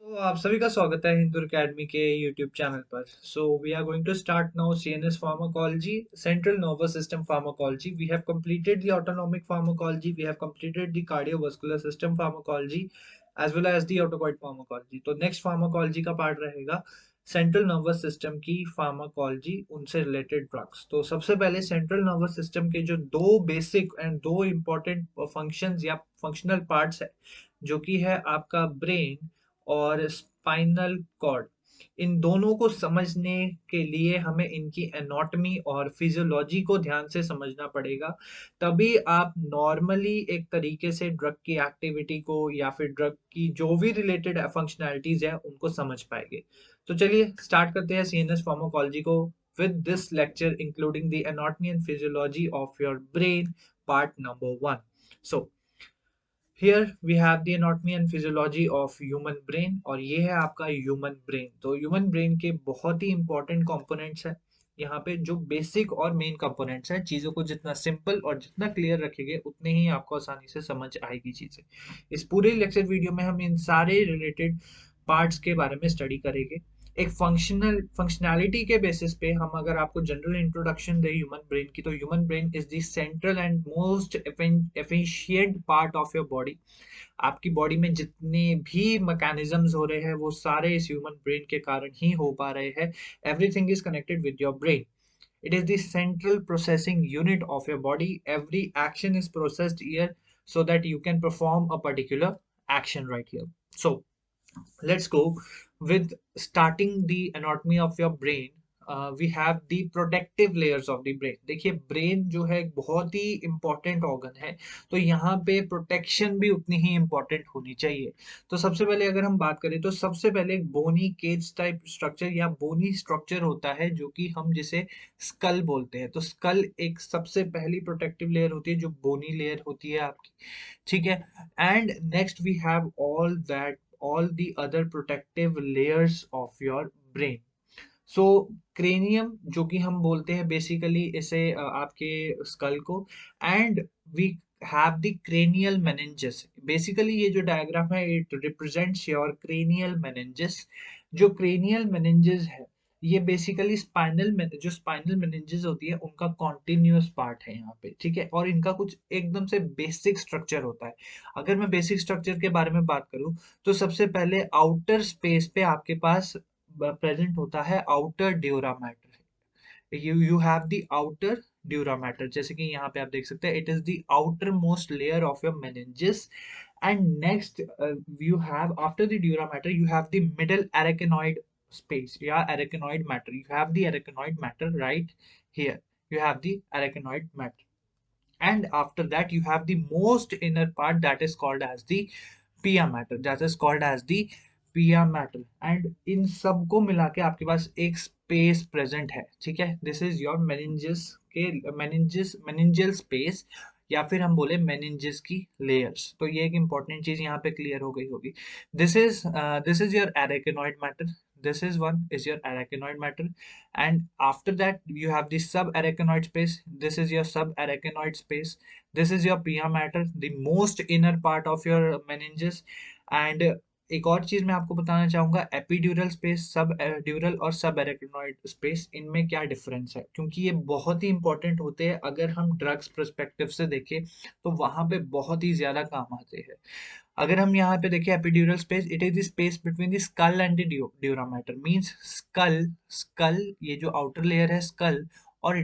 तो आप सभी का स्वागत है हिंदू अकेडमी के यूट्यूब चैनल पर। So we are going to start now CNS pharmacology, central nervous system pharmacology. We have completed the autonomic pharmacology, we have completed the cardiovascular system pharmacology as well as the autocoid pharmacology। तो next pharmacology का part रहेगा central nervous system की pharmacology, उनसे related drugs. तो सबसे पहले central nervous system के जो दो बेसिक एंड दो इंपॉर्टेंट फंक्शंस या फंक्शनल पार्ट्स है, जो कि है आपका ब्रेन और स्पाइनल कॉर्ड। इन दोनों को समझने के लिए हमें इनकी एनाटॉमी और फिजियोलॉजी को ध्यान से समझना पड़ेगा। तभी आप नॉर्मली एक तरीके से ड्रग की एक्टिविटी को या फिर ड्रग की जो भी रिलेटेड फंक्शनैलिटीज है उनको समझ पाएंगे। तो चलिए स्टार्ट करते हैं सीएनएस फार्माकोलॉजी को with this lecture including the anatomy and physiology of your brain, part number 1। So here we have the anatomy and physiology of human brain, और ये है आपका ह्यूमन ब्रेन। तो ह्यूमन ब्रेन के बहुत ही इंपॉर्टेंट कंपोनेंट्स हैं यहाँ पे, जो बेसिक और मेन कंपोनेंट्स हैं। चीज़ों को जितना सिंपल और जितना क्लियर रखेंगे उतने ही आपको आसानी से समझ आएगी चीज़ें। इस पूरे लेक्चर वीडियो में हम इन सारे रिलेटेड पार्ट्स के बारे में स्टडी करेंगे। एक फंक्शनैलिटी के बेसिस पे हम अगर आपको जनरल इंट्रोडक्शन दे ह्यूमन ब्रेन की, तो human brain is the central and most efficient part of your body. आपकी बॉडी में जितने भी मैकेनिज्म्स हो रहे हैं वो सारे इस ह्यूमन ब्रेन के कारण ही हो पा रहे हैं। Everything is connected with your brain. It is the central processing unit of your body. Every action is processed here so that you can perform a particular action right here. So let's go with starting the anatomy of your brain। We have the protective layers of the brain। देखिए brain जो है एक बहुत ही important organ है, तो यहाँ पे प्रोटेक्शन भी उतनी ही इंपॉर्टेंट होनी चाहिए। तो सबसे पहले अगर हम बात करें तो सबसे पहले एक बोनी केज टाइप स्ट्रक्चर या बोनी स्ट्रक्चर होता है, जो कि हम जिसे स्कल बोलते हैं। तो स्कल एक सबसे पहली प्रोटेक्टिव लेयर होती है, जो बोनी लेयर होती है आपकी, ठीक है। And next we have all the other protective layers of your brain। So cranium, जो कि हम बोलते हैं बेसिकली इसे आपके स्कल को। And we have the cranial meninges. Basically ये जो डायग्राम है it represents your cranial meninges. जो क्रेनियल मेनिंजस है ये बेसिकली जो स्पाइनल मेनिंजस होती है उनका कॉन्टिन्यूस पार्ट है यहाँ पे, ठीक है। और इनका कुछ एकदम से बेसिक स्ट्रक्चर होता है। अगर मैं बेसिक स्ट्रक्चर के बारे में बात करूँ तो सबसे पहले आउटर स्पेस पे आपके पास प्रेजेंट होता है outer dura mater. You have the outer dura mater, जैसे कि यहाँ पे आप देख सकते हैं it is the outer most layer of your meninges. And next you have after the dura mater you have the middle arachnoid space या arachnoid mater. You have the arachnoid matter right here, you have the arachnoid matter। And after that you have the most inner part that is called as the pia matter, that is called as the pia matter। and इन सब को मिला के आपके पास एक space present है, ठीक है। This is your meninges के मेनिंजियल स्पेस, या फिर हम बोले मेनिंजेस की लेयर्स। तो ये एक इंपॉर्टेंट चीज यहाँ पे क्लियर हो गई होगी। This is your arachnoid mater. This is one is your arachnoid matter, and after that you have the subarachnoid space। This is your subarachnoid space। This is your pia matter, the most inner part of your meninges। and एक और चीज मैं आपको बताना चाहूंगा, epidural space, सब ड्यूरल और सब एरेक्नोइड स्पेस, इनमें क्या डिफरेंस है, क्योंकि ये बहुत ही इंपॉर्टेंट होते हैं। अगर हम ड्रग्स पर्सपेक्टिव से देखें तो वहां पे बहुत ही ज्यादा काम आते हैं। अगर हम यहाँ पे देखें epidural space, it is the space between the skull and the dura mater. Means skull skull ये जो आउटर लेयर है स्कल और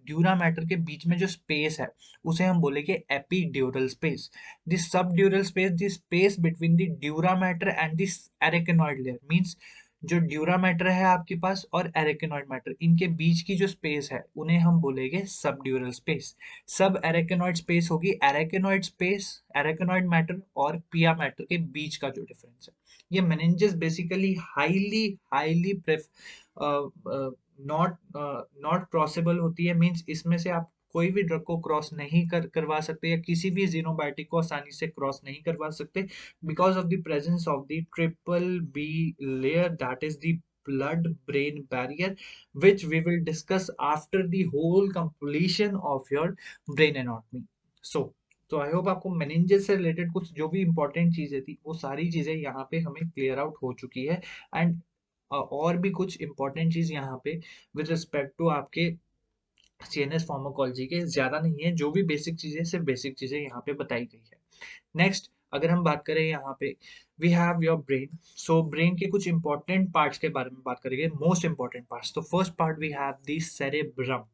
ड्यूरा मैटर के बीच में जो स्पेस है उसे हम बोलेंगे epidural space. The subdural space, the space between the dura mater and the arachnoid layer. Means जो ड्यूरा मैटर है आपके पास और एरेकेनॉइड मैटर, इनके बीच की जो स्पेस है उन्हें हम बोलेंगे सबड्यूरल स्पेस। सब एरेकेनॉइड स्पेस होगी एरेकेनॉइड स्पेस, एरेकेनॉइड मैटर और पिया मैटर के बीच का जो डिफरेंस है। ये meninges basically highly highly not not crossable होती है। मींस इसमें से आप कोई भी ड्रग को क्रॉस नहीं करवा सकते, या किसी भी जीनोबायोटिक को आसानी से क्रॉस नहीं करवा सकते, because of the presence of the triple B layer, that is the blood brain barrier, which we will discuss after the whole completion of your brain anatomy। so तो आई होप आपको meninges से related कुछ जो भी important चीजें थी वो सारी चीजें यहाँ पे हमें क्लियर आउट हो चुकी है। एंड और भी कुछ इंपॉर्टेंट चीज यहाँ पे विद रिस्पेक्ट टू आपके सीएनएस फार्माकोलॉजी के ज्यादा नहीं है, जो भी बेसिक चीजें सिर्फ बेसिक चीजें यहाँ पे बताई गई है। नेक्स्ट अगर हम बात करें यहाँ पे we have your brain. So brain के कुछ इंपॉर्टेंट पार्ट्स के बारे में बात करेंगे, मोस्ट इंपॉर्टेंट पार्ट्स। तो first part we have the cerebrum.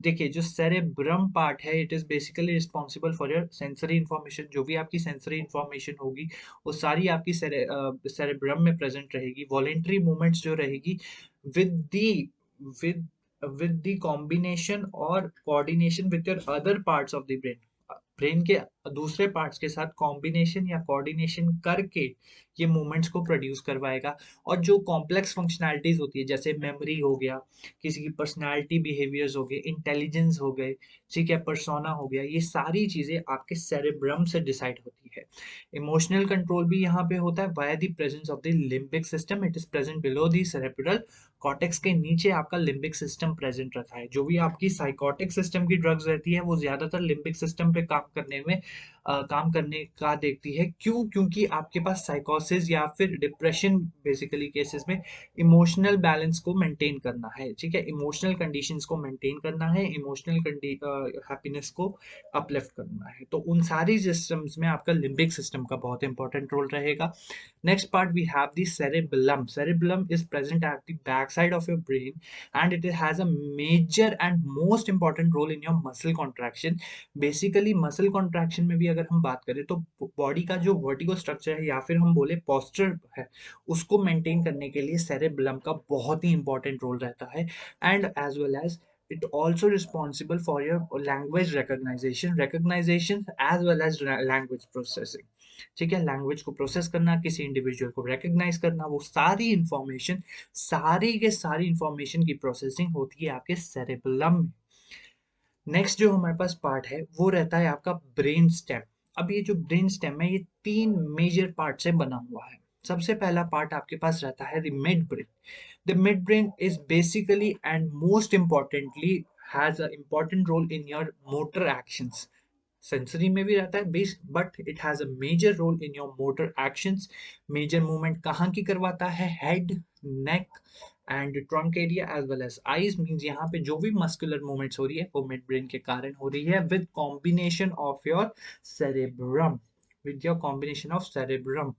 देखिए जो सेरेब्रम पार्ट है it is basically responsible for your sensory information. जो भी आपकी सेंसरी इन्फॉर्मेशन होगी वो सारी आपकी सेरेब्रम में प्रेजेंट रहेगी। वॉलेंट्री मूवमेंट्स जो रहेगी with the with with the combination और coordination with your other parts of the brain। Brain के दूसरे पार्ट्स के साथ कॉम्बिनेशन या कोऑर्डिनेशन करके ये मूवमेंट्स को प्रोड्यूस करवाएगा। और जो कॉम्प्लेक्स फंक्शनैलिटीज होती है जैसे मेमोरी हो गया, किसी की पर्सनालिटी बिहेवियर्स हो गए, इंटेलिजेंस हो गए, ठीक है, पर्सोना हो गया, ये सारी चीजें आपके सेरेब्रम से डिसाइड होती है। इमोशनल कंट्रोल भी यहाँ पे होता है via the presence of the limbic system. It is present below the cerebral cortex के नीचे आपका लिम्बिक सिस्टम प्रेजेंट रहता है। जो भी आपकी साइकोटिक सिस्टम की ड्रग्स रहती है वो ज्यादातर लिम्बिक सिस्टम पे काम करने में काम करने का देखती है। क्यों? क्योंकि आपके पास साइकोसिस या फिर डिप्रेशन बेसिकली केसेस में इमोशनल बैलेंस को मेंटेन करना है, ठीक है, इमोशनल कंडीशंस को मेंटेन करना है, इमोशनल हैप्पीनेस को अपलिफ्ट करना है। तो उन सारी सिस्टम्स में आपका लिम्बिक सिस्टम का बहुत इंपॉर्टेंट रोल रहेगा। Next part we have the cerebellum. Cerebellum is present at the backside of your brain and it has a major and most important role in your muscle contraction. Basically muscle contraction में भी अगर हम बात करें तो body का जो vertigo structure है या फिर हम बोले पोस्चर है उसको मेंटेन करने के लिए सेरेबेलम का बहुत ही इंपॉर्टेंट रोल रहता है। And as well as it also responsible for your language recognition as well as language processing। ठीक है, लैंग्वेज को प्रोसेस करना, किसी इंडिविजुअल को रिकॉग्नाइज करना, वो सारी इंफॉर्मेशन, सारी के सारी इंफॉर्मेशन की प्रोसेसिंग होती है आपके सेरेबेलम में। नेक्स्ट जो हमारे पास पार्ट है वो रहता है आपका ब्रेन स्टेम। अब ये जो ब्रेन स्टेम है ये 3 मेजर पार्ट से बना हुआ है। सबसे पहला पार्ट आपके पास रहता है the mid brain. The mid brain is basically and most importantly has a important role in your motor actions. Sensory में भी रहता है base but it has a major role in your motor actions. Major movement कहाँ की करवाता है? Head, neck and trunk area as well as eyes. Means यहाँ पे जो भी मस्कुलर मूवमेंट्स हो रही है वो मिड ब्रेन के कारण हो रही है with combination of your cerebrum, with your combination of cerebrum.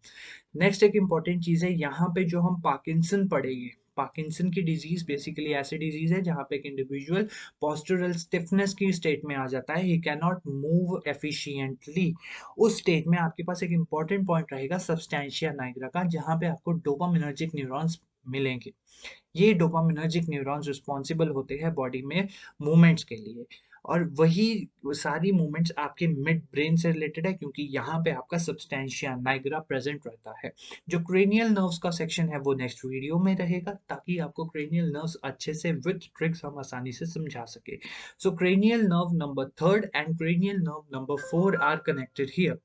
Next एक इंपॉर्टेंट चीज है यहाँ पे जो हम पार्किंसन पढ़ेंगे। पार्किंसन की डिजीज बेसिकली ऐसी डिजीज है जहाँ पे एक इंडिविजुअल पोस्टरल स्टिफनेस की स्टेट में आ जाता है, he can not move efficiently. उस स्टेट में आपके पास एक इंपॉर्टेंट पॉइंट रहेगा सब्सटैंशिया नाइग्रा का, जहाँ पे आपको डोपामिनर्जिक न्यूरॉन्स मिलेंगे। ये डोपामिनर्जिक न्यूरॉन्स रिस्पॉन्सिबल होते हैं बॉडी में मूवमेंट्स के लिए। और वही सारी मूवमेंट्स आपके मिड ब्रेन से रिलेटेड है क्योंकि यहाँ पे आपका सब्सटैंशिया नाइग्रा प्रेजेंट रहता है। जो क्रेनियल नर्व्स का सेक्शन है वो नेक्स्ट वीडियो में रहेगा ताकि आपको क्रेनियल नर्व्स अच्छे से विद ट्रिक्स हम आसानी से समझा सके। So cranial nerve number 3 and cranial nerve number 4 are connected here.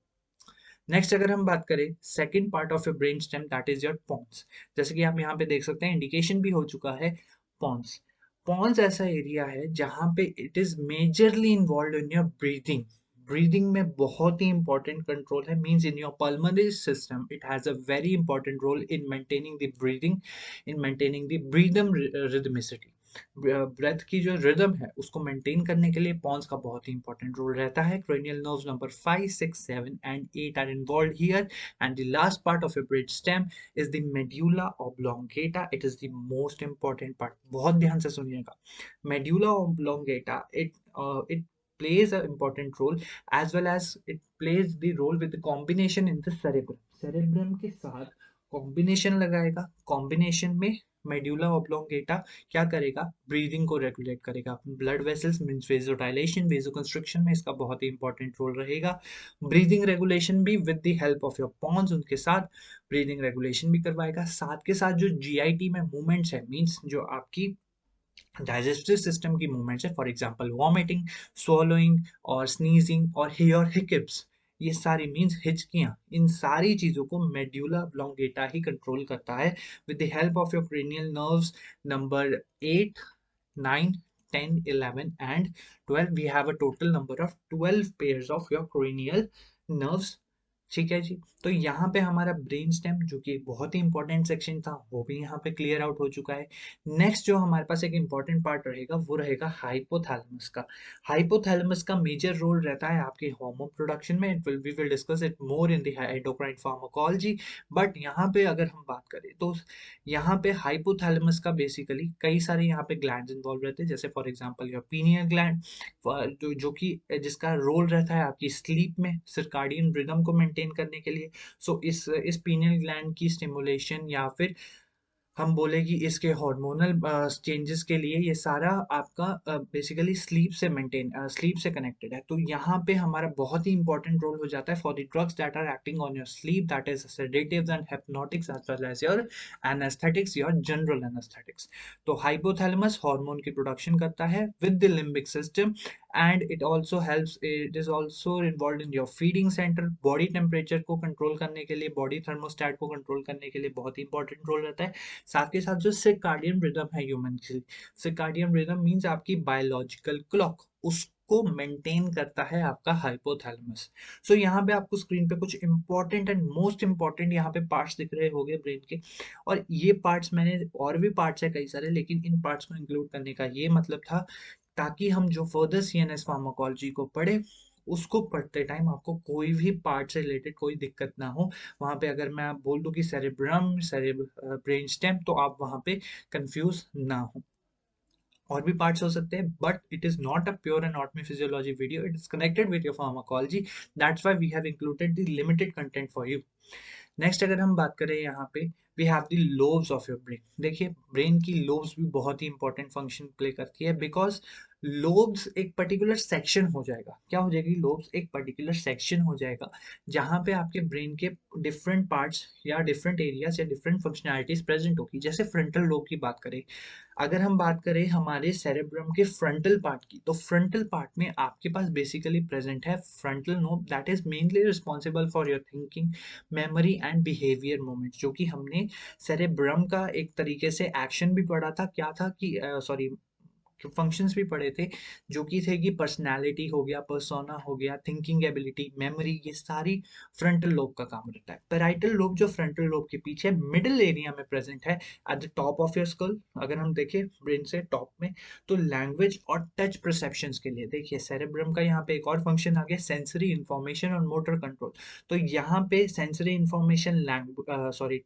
Next अगर हम बात करें second part of your brain stem that is your pons. जैसे कि आप यहाँ पे देख सकते हैं इंडिकेशन भी हो चुका है पॉन्स। पॉन्स ऐसा एरिया है जहाँ पे it is majorly involve in your breathing. Breathing में बहुत ही इंपॉर्टेंट कंट्रोल है। Means in your pulmonary system it has a very important role in maintaining the breathing, in maintaining the breathing rhythmicity. Breath की जो rhythm है उसको maintain करने के लिए पॉन्स का बहुत ही इंपॉर्टेंट रोल रहता है। Cranial nerves number 5, 6, 7 and 8 are involved here and the last part of your brain stem is the medulla oblongata. It is the most important part, बहुत ध्यान से सुनिएगा। Medulla oblongata it plays an important role as well as it plays the role with the combination in the cerebrum। cerebrum के साथ combination लगाएगा। Combination में medulla oblongata क्या करेगा? ब्रीदिंग को रेगुलेट करेगा। Blood vessels means vasodilation, vasoconstriction में इसका बहुत ही इंपॉर्टेंट रोल रहेगा। ब्रीदिंग रेगुलेशन भी with the help of your pons उनके साथ ब्रीदिंग रेगुलेशन भी करवाएगा। साथ के साथ जो जीआईटी में मूवमेंट्स है मींस जो आपकी डाइजेस्टिव सिस्टम की मूवमेंट्स है, फॉर एग्जांपल वॉमिटिंग, swallowing और स्नीजिंग और हिकअप्स, ये सारी मींस हिचकियां, इन सारी चीजों को मेड्यूला ऑब्लोंगेटा ही कंट्रोल करता है with the help of your cranial nerves number 8, 9, 10, 11 and 12. We have a total number of 12 pairs of your cranial nerves. ठीक है जी। तो यहाँ पे हमारा ब्रेन स्टेम जो कि बहुत ही इंपॉर्टेंट सेक्शन था वो भी यहाँ पे क्लियर आउट हो चुका है। नेक्स्ट जो हमारे पास एक इंपॉर्टेंट पार्ट रहेगा वो रहेगा हाइपोथैलेमस का। हाइपोथैलेमस का मेजर रोल रहता है आपके हार्मोन प्रोडक्शन में। We will discuss it more in the endocrine pharmacology. But यहाँ पे अगर हम बात करें तो यहाँ पे हाइपोथैलेमस का बेसिकली कई सारे यहाँ पे ग्लैंड्स इन्वॉल्व रहते हैं, जैसे for example your pineal gland जो कि जिसका रोल रहता है आपकी स्लीप में सर्काडियन रिदम को मेंटेन करने के लिए। सो इस पीनियल ग्लैंड की स्टिमुलेशन या फिर हम बोले कि इसके हार्मोनल चेंजेस के लिए ये सारा आपका बेसिकली स्लीप से कनेक्टेड है। तो यहाँ पे हमारा बहुत ही इंपॉर्टेंट रोल हो जाता है for the drugs that are acting on your sleep, that is sedatives and hypnotics as well as your anaesthetics, your general anaesthetics. तो हाइपोथैलेमस हार्मोन की प्रोडक्शन करता है with the limbic system and it is also involve in your feeding centre. Body temperature को control करने के लिए, body thermostat को control करने के लिए बहुत ही इंपॉर्टेंट रोल रहता है। साथ के साथ जो सर्काडियन रिदम है ह्यूमन की, सर्काडियन रिदम मींस आपकी बायोलॉजिकल क्लॉक, उसको मेंटेन करता है आपका हाइपोथैलेमस। सो यहाँ पे आपको स्क्रीन पे कुछ इंपॉर्टेंट एंड मोस्ट इंपॉर्टेंट यहाँ पे पार्ट्स दिख रहे होंगे ब्रेन के। और ये पार्ट्स मैंने, और भी पार्ट्स है कई सारे, लेकिन इन पार्ट्स को इंक्लूड करने का ये मतलब था ताकि हम जो फर्दर सीएनएस फार्माकोलॉजी को पढ़े उसको पढ़ते टाइम आपको कोई भी पार्ट से रिलेटेड कोई दिक्कत ना हो। वहाँ पे अगर मैं आप बोल दूं कि सेरेब्रम ब्रेन स्टेम, तो आप वहाँ पे कंफ्यूज ना हो। और भी पार्ट्स हो सकते हैं, but it is not a pure anatomy physiology video, it is connected with your pharmacology, that's why we have included the limited content for you. Next अगर हम बात करें यहाँ पे, we have the lobes of your brain. देखिए brain की lobes भी बहुत ही इंपॉर्टेंट फंक्शन प्ले करती है, बिकॉज लोब्स एक पर्टिकुलर सेक्शन हो जाएगा। क्या हो जाएगी? लोब्स एक पर्टिकुलर सेक्शन हो जाएगा जहाँ पे आपके ब्रेन के डिफरेंट पार्ट्स या डिफरेंट एरियाज या डिफरेंट फंक्शनैलिटीज प्रेजेंट होगी। जैसे फ्रंटल लोब की बात करें, अगर हम बात करें हमारे सेरेब्रम के फ्रंटल पार्ट की, तो फ्रंटल पार्ट में आपके पास बेसिकली प्रेजेंट है frontal lobe, that is mainly responsible for your thinking, memory and behaviour moment. जो कि हमने सेरेब्रम का एक तरीके से एक्शन भी पढ़ा था, क्या था कि सॉरी फंक्शंस भी पढ़े थे, जो कि थे कि पर्सनालिटी हो गया, पर्सोना हो गया, थिंकिंग एबिलिटी, मेमोरी, ये सारी फ्रंटल लोब का काम रहता है। पैराइटल लोब जो फ्रंटल लोब के पीछे मिडिल एरिया में प्रेजेंट है at the top of your skull, अगर हम देखें ब्रेन से टॉप में, तो लैंग्वेज और टच परसेप्शंस के लिए देखिए सेरेब्रम का यहाँ पे एक और फंक्शन आ गया, सेंसरी इंफॉर्मेशन और मोटर कंट्रोल। तो यहाँ पे सेंसरी इंफॉर्मेशन,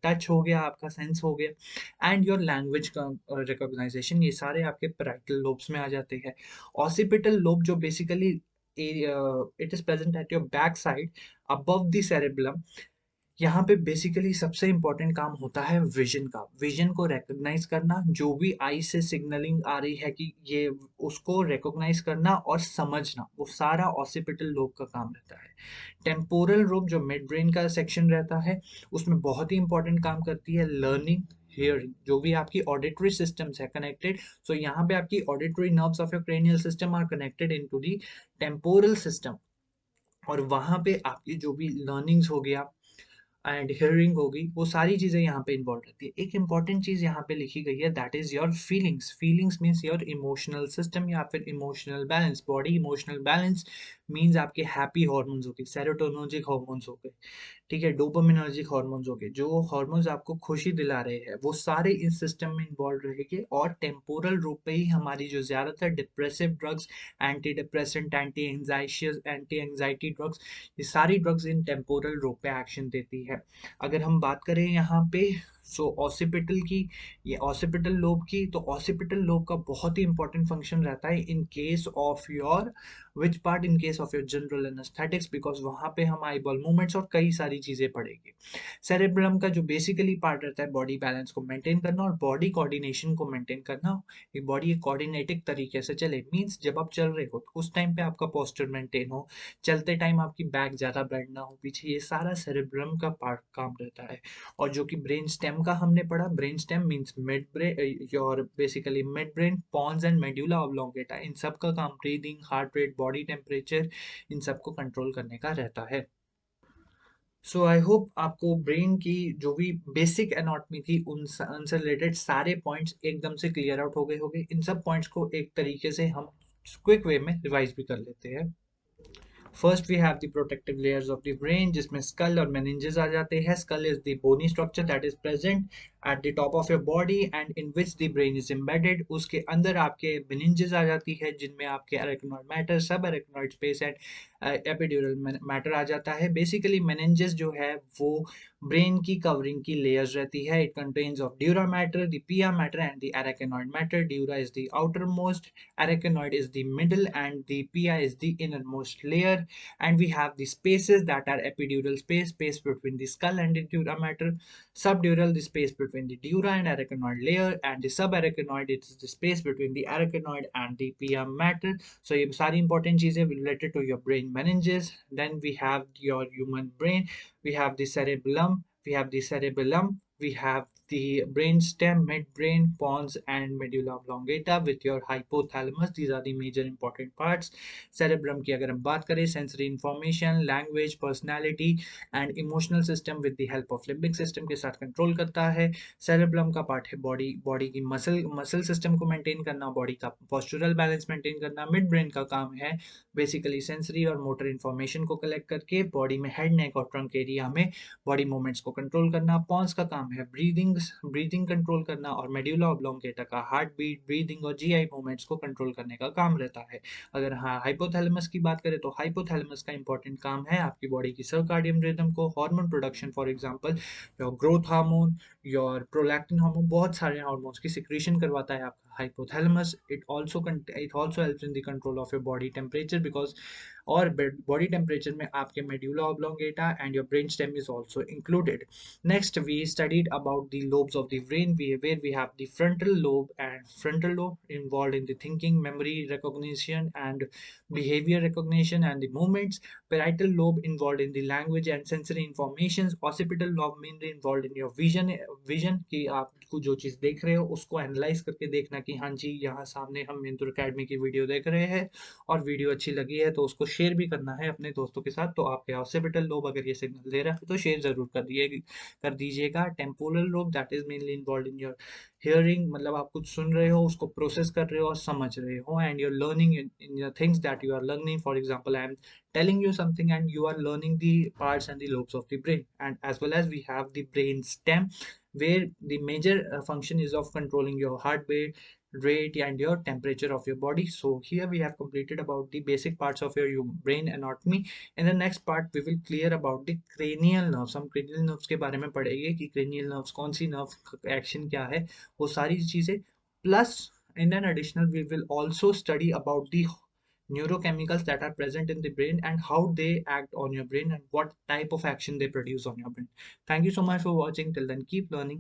टच हो गया, आपका सेंस हो गया, एंड योर लैंग्वेज का रिकॉग्नाइजेशन, ये सारे आपके पैराइटल लोब्स में आ जाते हैं। ऑसिपिटल लोब जो basically it is present at your back side above the cerebrum, यहाँ पे बेसिकली सबसे इंपॉर्टेंट काम होता है विजन का। विजन को रिकॉग्नाइज करना, जो भी आई से सिग्नलिंग आ रही है कि ये, उसको रिकॉग्नाइज करना और समझना, वो सारा ऑसिपिटल लोब का काम रहता है। टेम्पोरल लोब जो मिड ब्रेन का सेक्शन रहता है, उसमें बहुत ही इंपॉर्टेंट काम करती है लर्निंग, हियरिंग, जो भी आपकी ऑडिटरी सिस्टम्स है कनेक्टेड। सो यहाँ पे आपकी auditory nerves of your cranial system are connected into the temporal system, और वहां पे आपकी जो भी लर्निंग्स हो गया एंड हियरिंग होगी, वो सारी चीजें यहाँ पे इन्वॉल्व रहती है। एक इंपॉर्टेंट चीज यहाँ पे लिखी गई है, that is your feelings. Feelings means your emotional system या फिर emotional balance. Body emotional balance means आपके हैप्पी हॉर्मोन्स हो गए, सेरोटोनर्जिक हॉर्मोन्स हो गए, ठीक है, डोपामिनर्जिक हॉर्मोन्स हो गए, जो हॉर्मोन्स आपको खुशी दिला रहे हैं, वो सारे इस सिस्टम में इन्वॉल्व रहेंगे। और टेम्पोरल रूप पे ही हमारी जो ज्यादातर depressive drugs, anti depressant, anti anxiety drugs, ये सारी ड्रग्स इन टेम्पोरल लोब पे एक्शन देती है। अगर हम बात करें यहाँ पे ऑसिपिटल की, ये ऑसिपिटल लोब की, तो ऑसिपिटल लोब का बहुत ही इंपॉर्टेंट फंक्शन रहता है in case of your which part, in case of your general anaesthetics, because वहां पे हम आईबॉल मूवमेंट्स और कई सारी चीजें पढ़ेंगे। सेरेब्रम का जो बेसिकली पार्ट रहता है बॉडी बैलेंस को मेंटेन करना और बॉडी कोऑर्डिनेशन को मेंटेन करना, एक बॉडी एक कोऑर्डिनेटिक तरीके से चले, मींस जब आप चल रहे हो तो उस टाइम पे आपका पोस्चर मेंटेन हो, चलते टाइम आपकी बैक ज्यादा बेंड ना हो पीछे, ये सारा सेरेब्रम का पार्ट काम रहता है। और जो कि ब्रेन स्टेम का हमने पढ़ा, brain stem means mid brain, your basically mid brain, pons and medulla oblongata, इन सब का काम breathing, heart rate, body temperature, इन सब को कंट्रोल करने का रहता है। सो आई होप आपको ब्रेन की जो भी बेसिक एनाटॉमी थी उनसे रिलेटेड सारे पॉइंट्स एकदम से क्लियर आउट हो गए होंगे। इन सब पॉइंट्स को एक तरीके से हम क्विक वे में रिवाइज भी कर लेते हैं। First we have the protective layers of the brain, जिसमें स्कल और मेनिंजेस आ जाते हैं। Skull is the bony structure that is present at the top of your body and in which the brain is embedded. उसके अंदर आपके meninges आ जाती है, जिनमें आपके arachnoid matter, subarachnoid space and epidural matter आ जाता है। बेसिकली मेनिंजेस जो है वो ब्रेन की कवरिंग की लेयर्स रहती है। It contains of dura mater, the pia mater and the arachnoid mater. Dura is the outer most, arachnoid is the middle, and the pia is the innermost layer. And we have the spaces that are epidural space between the skull and the dura mater. Subdural, the space between the dura and arachnoid layer. And the subarachnoid, it is the space between the arachnoid and the pia mater. So ये सारी important चीजें related to your brain meninges. Then we have your human brain. We have the cerebellum. We have the brain stem, midbrain, pons, and medulla oblongata with your hypothalamus. These are the major important parts. Cerebrum की अगर हम बात करें, sensory information, language, personality and emotional system with the help of limbic system के साथ control करता है। Cerebrum का part है बॉडी की मसल सिस्टम को मेंटेन करना, बॉडी का postural balance मेंटेन करना। midbrain का काम है बेसिकली सेंसरी और मोटर इंफॉर्मेशन को कलेक्ट करके बॉडी में हेड, नेक और ट्रंक एरिया में बॉडी मूवमेंट्स को कंट्रोल करना। पॉन्स का काम है ब्रीदिंग कंट्रोल करना, और मेड्यूला ऑब्लोंगेटा का हार्ट बीट, ब्रीदिंग और जीआई मूवमेंट्स को कंट्रोल करने का काम रहता है। अगर हाँ हाइपोथैलेमस की बात करें तो हाइपोथैलेमस का इंपॉर्टेंट काम है आपकी बॉडी की सर्काडियन रिदम को, hormone production, for example your growth hormone, your prolactin hormone, बहुत सारे हार्मोन्स की सिक्रीशन करवाता है आपका hypothalamus. It also helps in the control of your body temperature because और बॉडी टेम्परेचर में आपके medulla oblongata and your brain stem is also included. Next we studied about the lobes of the brain where we have the frontal lobe involved in the thinking, memory recognition and behavior recognition and the movements. Parietal lobe involved in the language and sensory informations. Occipital lobe mainly involved in your vision कि आप जो चीज देख रहे हो उसको analyse करके देखना कि हाँ जी यहाँ सामने हम मिंतुर अकेडमी की वीडियो देख रहे हैं और वीडियो अच्छी लगी है तो उसको शेयर भी करना है अपने दोस्तों के साथ। तो आपके ऑक्सीपिटल लोब अगर ये सिग्नल दे रहा है तो शेयर जरूर कर दीजिएगा। Temporal lobe that is mainly involve in your hearing, मतलब आप कुछ सुन रहे हो उसको प्रोसेस कर रहे हो और समझ रहे हो, and your learning in your things that you are learning. For example I am telling you something and you are learning the parts and the lobes of the brain. And as well as we have the brain stem where the major function is of controlling your heartbeat rate and your temperature of your body. So here we have completed about the basic parts of your brain anatomy. In the next part we will clear about the cranial nerves. हम cranial nerves के बारे में पढ़ेंगे कि cranial nerves कौन सी nerve action क्या है, वो सारी चीजें। Plus in an additional we will also study about the neurochemicals that are present in the brain and how they act on your brain and what type of action they produce on your brain. Thank you so much for watching. Till then, keep learning.